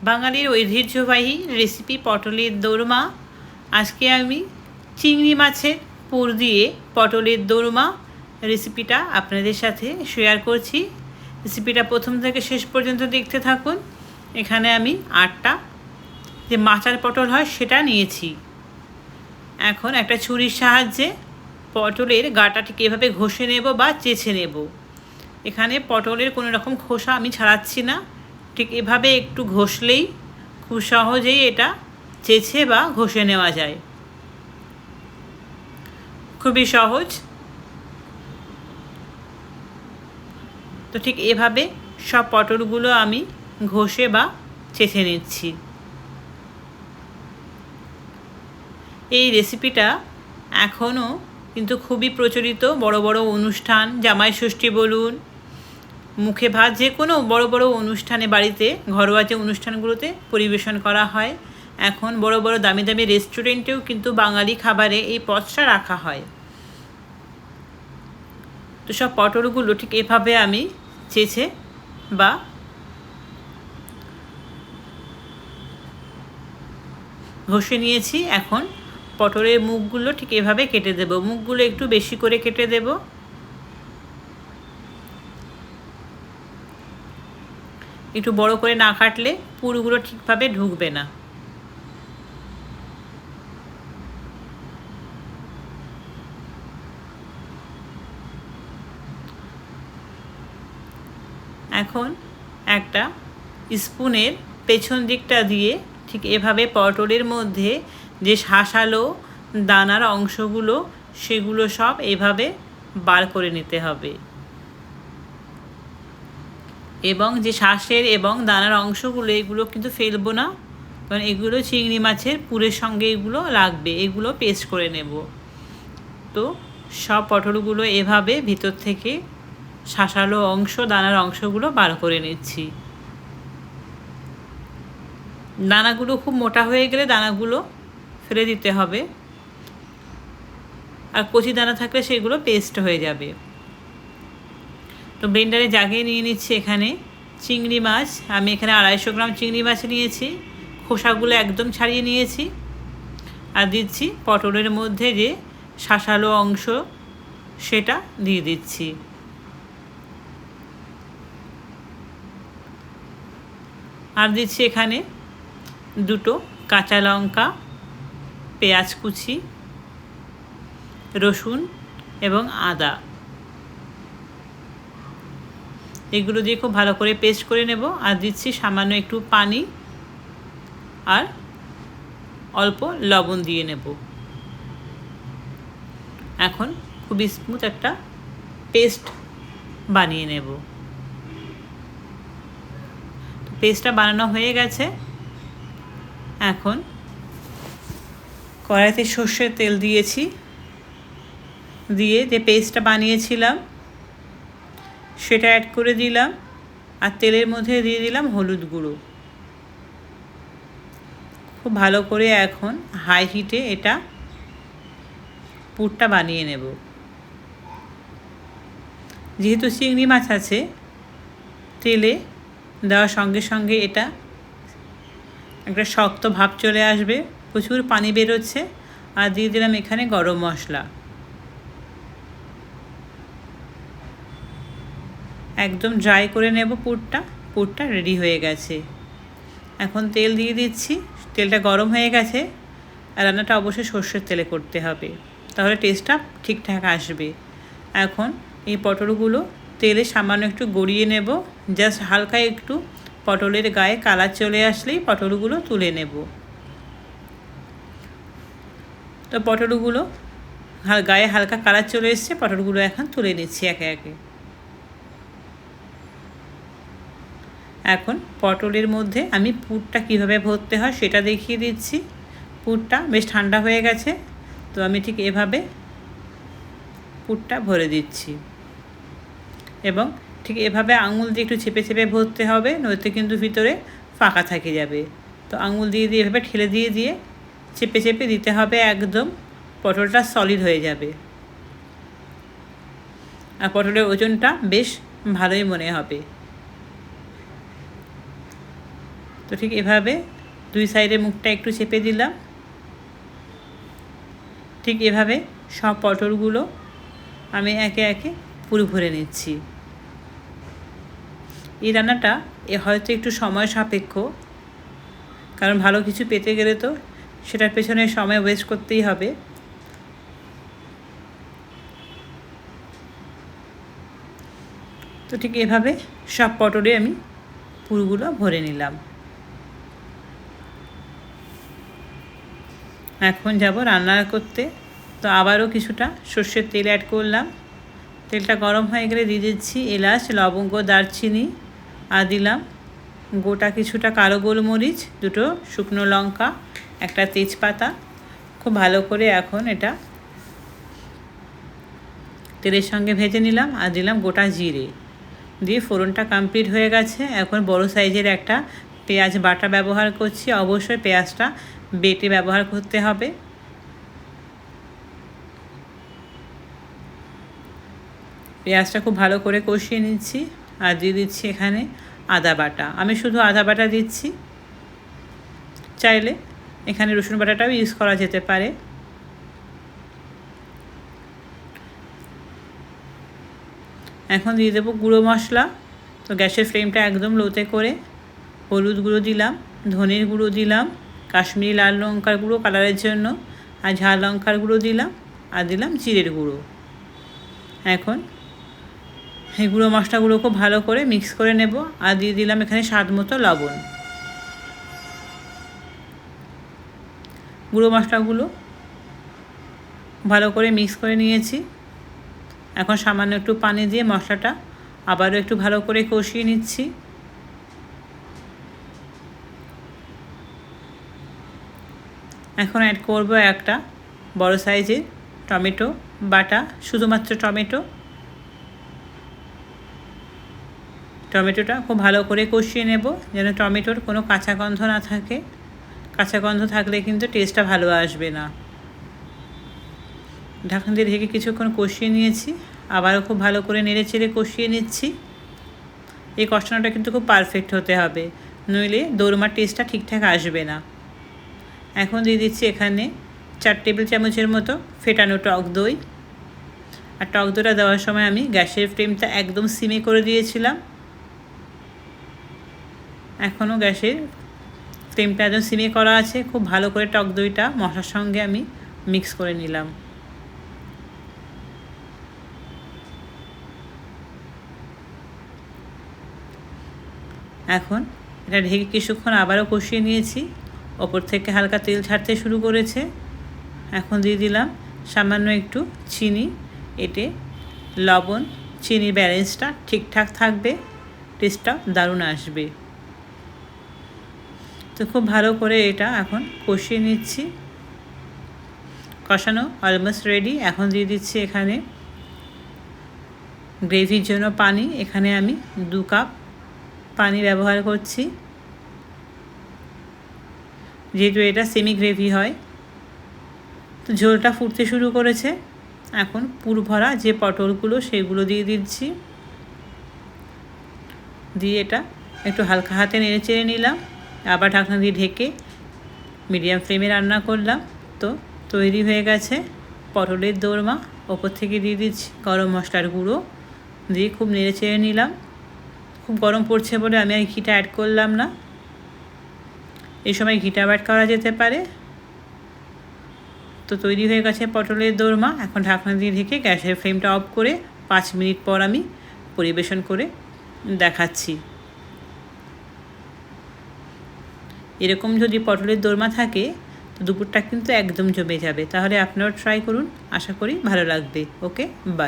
বাঙালির ঐতিহ্যবাহী রেসিপি পটলের দোরমা। আজকে আমি চিংড়ি মাছের পুর দিয়ে পটলের দোরমা রেসিপিটা আপনাদের সাথে শেয়ার করছি। রেসিপিটা প্রথম থেকে শেষ পর্যন্ত দেখতে থাকুন। এখানে আমি 8টা যে মাচার পটল হয় সেটা নিয়েছি। এখন একটা ছুরির সাহায্যে পটলের গাটাটিকে এভাবে ঘষে নেব বা চেঁচে নেব। এখানে পটলের কোনো রকম খোসা আমি ছাড়াচ্ছি না, ঠিক এভাবে একটু ঘষলেই খুব সহজেই এটা চেঁচে বা ঘষে নেওয়া যায়। খুবই সহজ। তো ঠিক এভাবে সব পটলগুলো আমি ঘষে বা চেঁচে নিচ্ছি। এই রেসিপিটা এখনও কিন্তু খুবই প্রচলিত। বড় বড় অনুষ্ঠান, জামাই ষষ্ঠী বলুন, মুখে ভাত, যে কোনো বড় বড় অনুষ্ঠানে, বাড়িতে ঘরোয়া যে অনুষ্ঠানগুলোতে পরিবেশন করা হয়। এখন বড় বড় দামি দামি রেস্টুরেন্টেও কিন্তু বাঙালি খাবারে এই পদটা রাখা হয়। তো সব পটলগুলো ঠিক এভাবে আমি চেঁচে বা ঘষে নিয়েছি। এখন পটলের মুখগুলো ঠিক এভাবে কেটে দেব। মুখগুলো একটু বেশি করে কেটে দেব। একটু বড় করে না কাটলে পুরগুলো ঠিকভাবে ঢুকবে না। এখন একটা স্পুনের পেছন দিকটা দিয়ে ঠিক এভাবে পটলের মধ্যে যে শাঁসালো দানার অংশগুলো সেগুলো সব এভাবে বার করে নিতে হবে। এবং যে শাঁসের এবং দানার অংশগুলো এগুলো কিন্তু ফেলবো না, কারণ এগুলো চিংড়ি মাছের পুরের সঙ্গে এগুলো লাগবে। এগুলো পেস্ট করে নেব। তো সব পটলগুলো এভাবে ভিতর থেকে শাঁসালো অংশ, দানার অংশগুলো বার করে নিচ্ছি। দানাগুলো খুব মোটা হয়ে গেলে দানাগুলো ফেলে দিতে হবে, আর কচি দানা থাকলে সেগুলো পেস্ট হয়ে যাবে। তো ব্লেন্ডারে জাগিয়ে নিয়ে নিচ্ছি এখানে চিংড়ি মাছ। আমি এখানে 250 গ্রাম চিংড়ি মাছ নিয়েছি, খোসাগুলো একদম ছাড়িয়ে নিয়েছি। আর দিচ্ছি পটলের মধ্যে যে শাঁসালো অংশ সেটা দিয়ে দিচ্ছি। আর দিচ্ছি এখানে 2টো কাঁচা লঙ্কা, পেঁয়াজ কুচি, রসুন এবং আদা। এগুলো দিয়ে খুব ভালো করে পেস্ট করে নেব। আর দিচ্ছি সামান্য একটু পানি আর অল্প লবণ দিয়ে নেব। এখন খুবই স্মুথ একটা পেস্ট বানিয়ে নেব। পেস্টটা বানানো হয়ে গেছে। এখন কড়াইতে সর্ষের তেল দিয়েছি, দিয়ে যে পেস্টটা বানিয়েছিলাম সেটা অ্যাড করে দিলাম। আর তেলের মধ্যে দিয়ে দিলাম হলুদ গুঁড়ো। খুব ভালো করে এখন হাই হিটে এটা পুরটা বানিয়ে নেব। যেহেতু চিংড়ি মাছ আছে, তেলে দেওয়ার সঙ্গে সঙ্গে এটা একটা শক্ত ভাব চলে আসবে, প্রচুর পানি বেরোচ্ছে। আর দিয়ে দিলাম এখানে গরম মশলা। একদম ড্রাই করে নেব পুরটা। পুরটা রেডি হয়ে গেছে। এখন তেল দিয়ে দিচ্ছি। তেলটা গরম হয়ে গেছে। আর রান্নাটা অবশ্যই সর্ষের তেলে করতে হবে, তাহলে টেস্টটা ঠিকঠাক আসবে। এখন এই পটলগুলো তেলে সামান্য একটু গড়িয়ে নেব। জাস্ট হালকা একটু পটলের গায়ে কালার চলে আসলেই পটলগুলো তুলে নেব। তো পটলগুলো গায়ে হালকা কালার চলে এসছে, পটলগুলো এখন তুলে নিচ্ছি একে একে। এখন পটলের মধ্যে আমি পুরটা কীভাবে ভরতে হয় সেটা দেখিয়ে দিচ্ছি। পুরটা বেশ ঠান্ডা হয়ে গেছে, তো আমি ঠিক এভাবে পুরটা ভরে দিচ্ছি। এবং ঠিক এভাবে আঙুল দিয়ে একটু চেপে চেপে ভরতে হবে, নয়তো কিন্তু ভিতরে ফাঁকা থেকে যাবে। তো আঙুল দিয়ে দিয়ে এভাবে ঠেলে দিয়ে দিয়ে চেপে চেপে দিতে হবে, একদম পটলটা সলিড হয়ে যাবে। আর পটলের ওজনটা বেশ ভালোই মনে হবে। তো ঠিক এভাবে দুই সাইডে মুখটা একটু চেপে দিলাম। ঠিক এভাবে সব পটলগুলো আমি একে একে পুরো ভরে নিচ্ছি। এই রান্নাটা হয়তো একটু সময় সাপেক্ষ, কারণ ভালো কিছু পেতে গেলে তো সেটার পেছনে সময় ওয়েস্ট করতেই হবে। তো ঠিক এভাবে সব পটলে আমি পুরগুলো ভরে নিলাম। এখন যাব রান্না করতে। তো আবারও কিছুটা সর্ষের তেল অ্যাড করলাম। তেলটা গরম হয়ে গেলে দিয়ে দিচ্ছি এলাচ, লবঙ্গ, দারচিনি, আর দিলাম গোটা কিছুটা কালো গোলমরিচ, দুটো শুকনো লঙ্কা, একটা তেজপাতা। খুব ভালো করে এখন এটা তেলের সঙ্গে ভেজে নিলাম। আর দিলাম গোটা জিরে দিয়ে ফোড়নটা কমপ্লিট হয়ে গেছে। এখন বড় সাইজের একটা পেঁয়াজ বাটা ব্যবহার করছি। অবশ্যই পেঁয়াজটা বেটে ব্যবহার করতে হবে। পেঁয়াজটা খুব ভালো করে কষিয়ে নিচ্ছি। আর দিয়ে দিচ্ছি এখানে আদা বাটা। আমি শুধু আদা বাটা দিচ্ছি, চাইলে এখানে রসুন বাটাটাও ইউজ করা যেতে পারে। এখন দিয়ে দেবো গুঁড়ো মশলা। তো গ্যাসের ফ্লেমটা একদম লোতে করে হলুদ গুঁড়ো দিলাম, ধনের গুঁড়ো দিলাম, কাশ্মীরি লাল লঙ্কার গুঁড়ো কালারের জন্য, আর ঝাল লঙ্কার গুঁড়ো দিলাম, আর দিলাম জিরের গুঁড়ো। এখন এই গুঁড়ো মশলাগুলো খুব ভালো করে মিক্স করে নেব। আর দিয়ে দিলাম এখানে স্বাদ মতো লবণ। গুঁড়ো মশলাগুলো ভালো করে মিক্স করে নিয়েছি। এখন সামান্য একটু পানি দিয়ে মশলাটা আবারও একটু ভালো করে কষিয়ে নিচ্ছি। এখন অ্যাড করব একটা বড় সাইজের টমেটো বাটা, শুধুমাত্র টমেটোটা খুব ভালো করে কষিয়ে নেব, যেন টমেটোর কোনো কাঁচা গন্ধ না থাকে। কাঁচা গন্ধ থাকলে কিন্তু টেস্টটা ভালো আসবে না। ঢাকনা দিয়ে ঢেকে কিছুক্ষণ কষিয়ে নিয়েছি। আবারও খুব ভালো করে নেড়ে চেড়ে কষিয়ে নিচ্ছি। এই কষানোটা কিন্তু খুব পারফেক্ট হতে হবে, নইলে দোরমার টেস্টটা ঠিকঠাক আসবে না। এখন দিয়ে দিচ্ছি এখানে 4 টেবিল চামচের মতো ফেটানো টক দই। আর টক দইটা দেওয়ার সময় আমি গ্যাসের ফ্লেমটা একদম সিমে করে দিয়েছিলাম। এখনও গ্যাসের ফ্লেমটা একদম সিমে করা আছে। খুব ভালো করে টক দইটা মশলার সঙ্গে আমি মিক্স করে নিলাম। এখন এটা ঢেকে কিছুক্ষণ আবারও কষিয়ে নিয়েছি। ওপর থেকে হালকা তেল ছাড়তে শুরু করেছে। এখন দিয়ে দিলাম সামান্য একটু চিনি। এতে লবণ চিনি ব্যালেন্সটা ঠিকঠাক থাকবে, টেস্টটা দারুণ আসবে। তো খুব ভালো করে এটা এখন কষিয়ে নিচ্ছি। কষানো অলমোস্ট রেডি। এখন দিয়ে দিচ্ছি এখানে গ্রেভির জন্য পানি। এখানে আমি 2 কাপ পানি ব্যবহার করছি, যেহেতু এটা সেমি গ্রেভি হয়। তো ঝোলটা ফুটতে শুরু করেছে। এখন পুর ভরা যে পটলগুলো সেগুলো দিয়ে দিচ্ছি। দিয়ে এটা একটু হালকা হাতে নেড়ে চেড়ে নিলাম। আবার ঢাকনা দিয়ে ঢেকে মিডিয়াম ফ্লেমে রান্না করলাম। তো তৈরি হয়ে গেছে পটলের দোরমা। ওপর থেকে দিয়ে দিচ্ছি গরম মশলার গুঁড়ো, দিয়ে খুব নেড়ে চেড়ে নিলাম। খুব গরম পড়ছে বলে আমি আর ঘিটা অ্যাড করলাম না। এই সময় ঘিটা অ্যাড করা যেতে পারে। তো তৈরি হয়ে গেছে পটলের দোরমা। এখন ঢাকনা দিয়ে ঢেকে গ্যাসের ফ্লেমটা অফ করে 5 মিনিট পর আমি পরিবেশন করে দেখাচ্ছি। এরকম যদি পটলের দোরমা থাকে তো দুপুরটা কিন্তু একদম জমে যাবে। তাহলে আপনারাও ট্রাই করুন, আশা করি ভালো লাগবে। ওকে, বাই।